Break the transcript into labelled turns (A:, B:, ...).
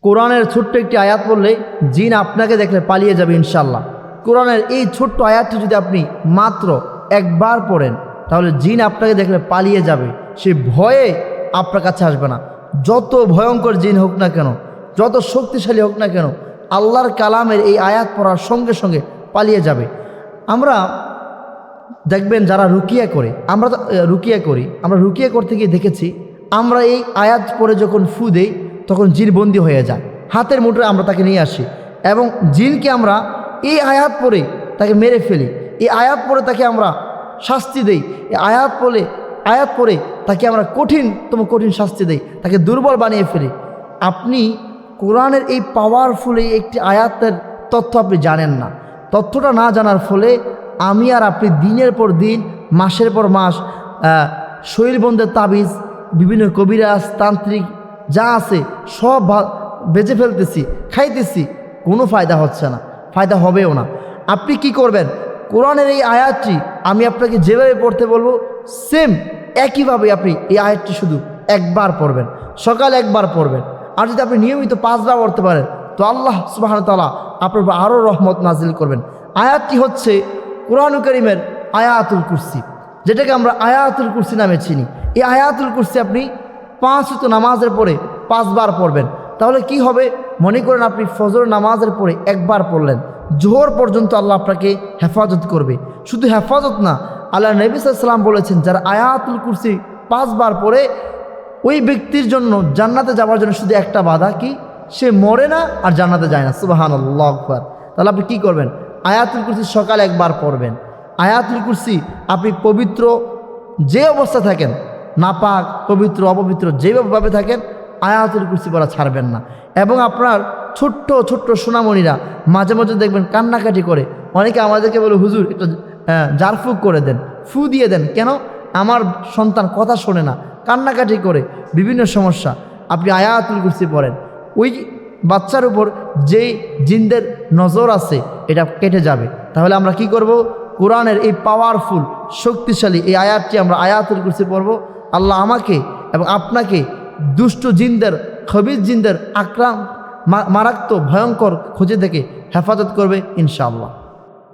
A: কোরআনের ছোট্ট একটি আয়াত পড়লে জিন আপনাকে দেখলে পালিয়ে যাবে ইনশাল্লাহ। কোরআনের এই ছোট্ট আয়াতটি যদি আপনি মাত্র একবার পড়েন তাহলে জিন আপনাকে দেখলে পালিয়ে যাবে, সে ভয়ে আপনার কাছে আসবে না। যত ভয়ঙ্কর জিন হোক না কেন, যত শক্তিশালী হোক না কেন, আল্লাহর কালামের এই আয়াত পড়ার সঙ্গে সঙ্গে পালিয়ে যাবে। আমরা দেখবেন যারা রুকিয়া করে, আমরা রুকিয়া করতে গিয়ে দেখেছি, আমরা এই আয়াত পড়ে যখন ফু দেই তখন জিন বন্দি হয়ে যায়, হাতের মুঠোয় আমরা তাকে নিয়ে আসি এবং জিনকে আমরা এই আয়াত পড়ে তাকে মেরে ফেলি, এই আয়াত পড়ে তাকে আমরা শাস্তি দেই, এই আয়াত পড়ে তাকে আমরা কঠিন শাস্তি দেই, তাকে দুর্বল বানিয়ে ফেলি। আপনি কোরআনের এই পাওয়ারফুল এই একটি আয়াতের তথ্য আপনি জানেন না। তথ্যটা না জানার ফলে আমি আর আপনি দিনের পর দিন, মাসের পর মাস শরীরবন্ধের তাবিজ, বিভিন্ন কবিরাজ, তান্ত্রিক যা আছে সব বেঁচে ফেলতেছি, খাইতেছি, কোনো ফায়দা হচ্ছে না, ফায়দা হবেও না। আপনি কি করবেন? কোরআনের এই আয়াতটি আমি আপনাকে যেভাবে পড়তে বলবো সেম একইভাবে আপনি এই আয়াতটি শুধু একবার পড়বেন, সকালে একবার পড়বেন। আর যদি আপনি নিয়মিত 5 বার পড়তে পারেন তো আল্লাহ সুবহানাহু ওয়া তাআলা আপনার উপর আরও রহমত নাজিল করবেন। আয়াতটি হচ্ছে কোরআন কারীমের আয়াতুল কুরসি, যেটাকে আমরা আয়াতুল কুরসি নামে চিনি। এই আয়াতুল কুরসি আপনি 5 ওয়াক্ত নামাজের পরে 5 বার পড়বেন। তাহলে কি হবে? মনে করেন আপনি ফজর নামাজের পরে একবার পড়লেন, জোহর পর্যন্ত আল্লাহ আপনাকে হেফাজত করবে। শুধু হেফাজত না, আল্লাহ নবী সাল্লাল্লাহু আলাইহি ওয়াসাল্লাম বলেছেন যারা আয়াতুল কুরসি 5 বার পড়ে ওই ব্যক্তির জন্য জান্নাতে যাওয়ার জন্য শুধু একটা বাধা, কি? সে মরে না আর জান্নাতে যায় না। সুবহানাল্লাহু আকবার। তাহলে আপনি কি করবেন? আয়াতুল কুরসি সকালে একবার পড়বেন। আয়াতুল কুরসি আপনি পবিত্র যে অবস্থা থাকেন, নাপাক, পবিত্র, অপবিত্র যেভাবে থাকেন, আয়াতুল কুরসি পড়া ছাড়বেন না। এবং আপনার ছোট্ট ছোট্ট সোনামণিরা মাঝে মাঝে দেখবেন কান্নাকাটি করে। অনেকে আমাদেরকে বলে, হুজুর একটা জারফুক করে দেন, ফু দিয়ে দেন। কেন? আমার সন্তান কথা শোনে না, কান্নাকাটি করে, বিভিন্ন সমস্যা। আপনি আয়াতুল কুরসি পড়েন, ওই বাচ্চার উপর যেই জিনদের নজর আছে এটা কেটে যাবে। তাহলে আমরা কি করব? কোরআনের এই পাওয়ারফুল শক্তিশালী এই আয়াতটি আমরা আয়াতুল কুরসি পড়ব। আল্লাহ আমাকে এবং আপনাকে দুষ্ট জিনদের, খবিজ জিনদের মারাত্মক ভয়ঙ্কর ক্ষতি থেকে হেফাজত করবে ইনশাআল্লাহ।